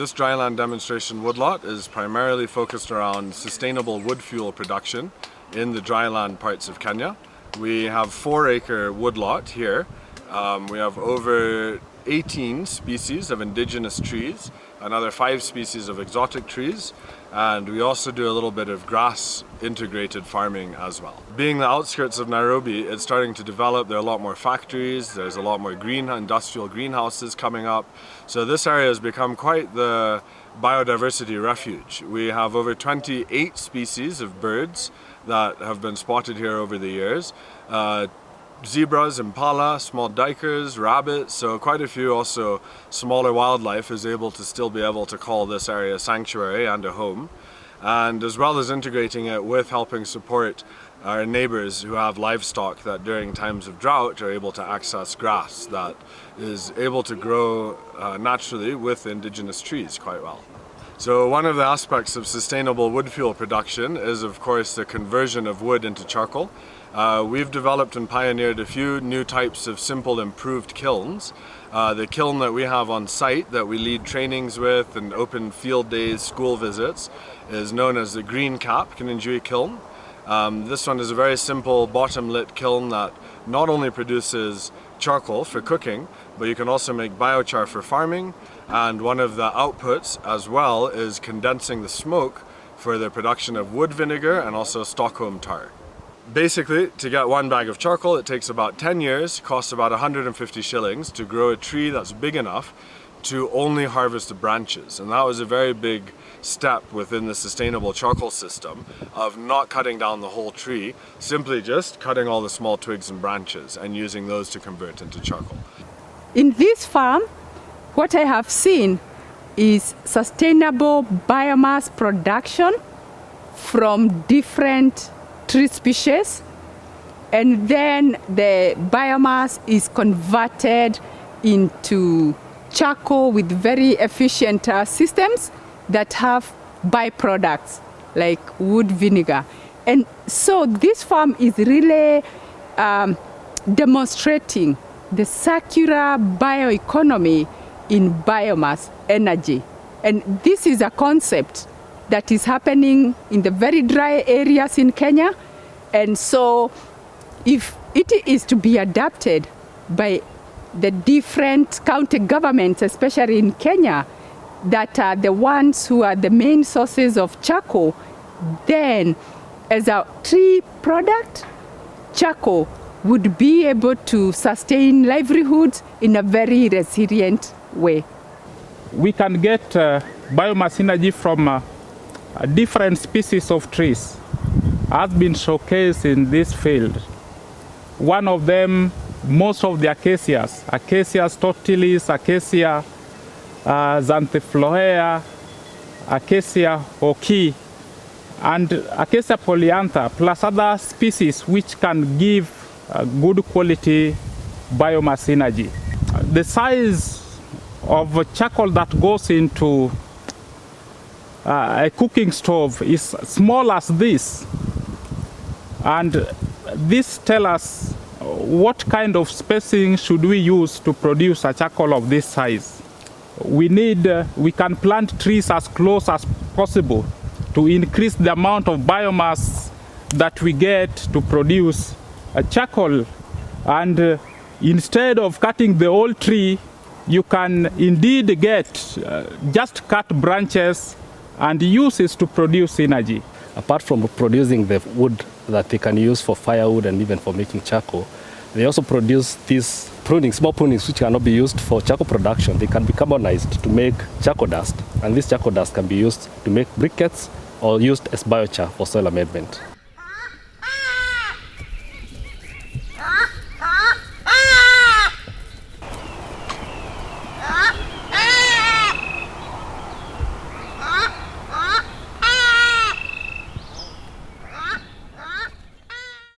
This dryland demonstration woodlot is primarily focused around sustainable wood fuel production in the dryland parts of Kenya. We have 4-acre woodlot here. We have over 18 species of indigenous trees, another 5 species of exotic trees, and we also do a little bit of grass integrated farming as well. Being the outskirts of Nairobi, it's starting to develop. There are a lot more factories, there's a lot more industrial greenhouses coming up. So this area has become quite the biodiversity refuge. We have over 28 species of birds that have been spotted here over the years. Zebras, impala, small duikers, rabbits, so quite a few also smaller wildlife is able to still be able to call this area a sanctuary and a home. And as well as integrating it with helping support our neighbours who have livestock that during times of drought are able to access grass that is able to grow naturally with indigenous trees quite well. So one of the aspects of sustainable wood fuel production is of course the conversion of wood into charcoal. We've developed and pioneered a few new types of simple improved kilns. The kiln that we have on site that we lead trainings with and open field days, school visits is known as the Green Cap Kinenjui kiln. This one is a very simple bottom lit kiln that not only produces charcoal for cooking, but you can also make biochar for farming, and one of the outputs as well is condensing the smoke for the production of wood vinegar and also Stockholm tar. Basically, to get 1 bag of charcoal, it takes about 10 years, costs about 150 shillings to grow a tree that's big enough to only harvest the branches. And that was a very big step within the sustainable charcoal system of not cutting down the whole tree, simply just cutting all the small twigs and branches and using those to convert into charcoal. In this farm, what I have seen is sustainable biomass production from different tree species, and then the biomass is converted into charcoal with very efficient systems that have byproducts like wood vinegar. And so this farm is really demonstrating the circular bioeconomy in biomass energy. And this is a concept that is happening in the very dry areas in Kenya. And so if it is to be adapted by the different county governments, especially in Kenya, that are the ones who are the main sources of charcoal, then as a tree product, charcoal would be able to sustain livelihoods in a very resilient way. We can get biomass energy from different species of trees has been showcased in this field. One of them, most of the acacias tortilis, acacia xanthiflorea, acacia oki, and acacia polyantha, plus other species which can give good quality biomass energy. The size of charcoal that goes into a cooking stove is small as this, and this tells us what kind of spacing should we use to produce a charcoal of this size. We can plant trees as close as possible to increase the amount of biomass that we get to produce a charcoal, and instead of cutting the whole tree, you can indeed get just cut branches and use it to produce energy. Apart from producing the wood that they can use for firewood and even for making charcoal, they also produce these small prunings which cannot be used for charcoal production. They can be carbonized to make charcoal dust, and this charcoal dust can be used to make briquettes or used as biochar for soil amendment.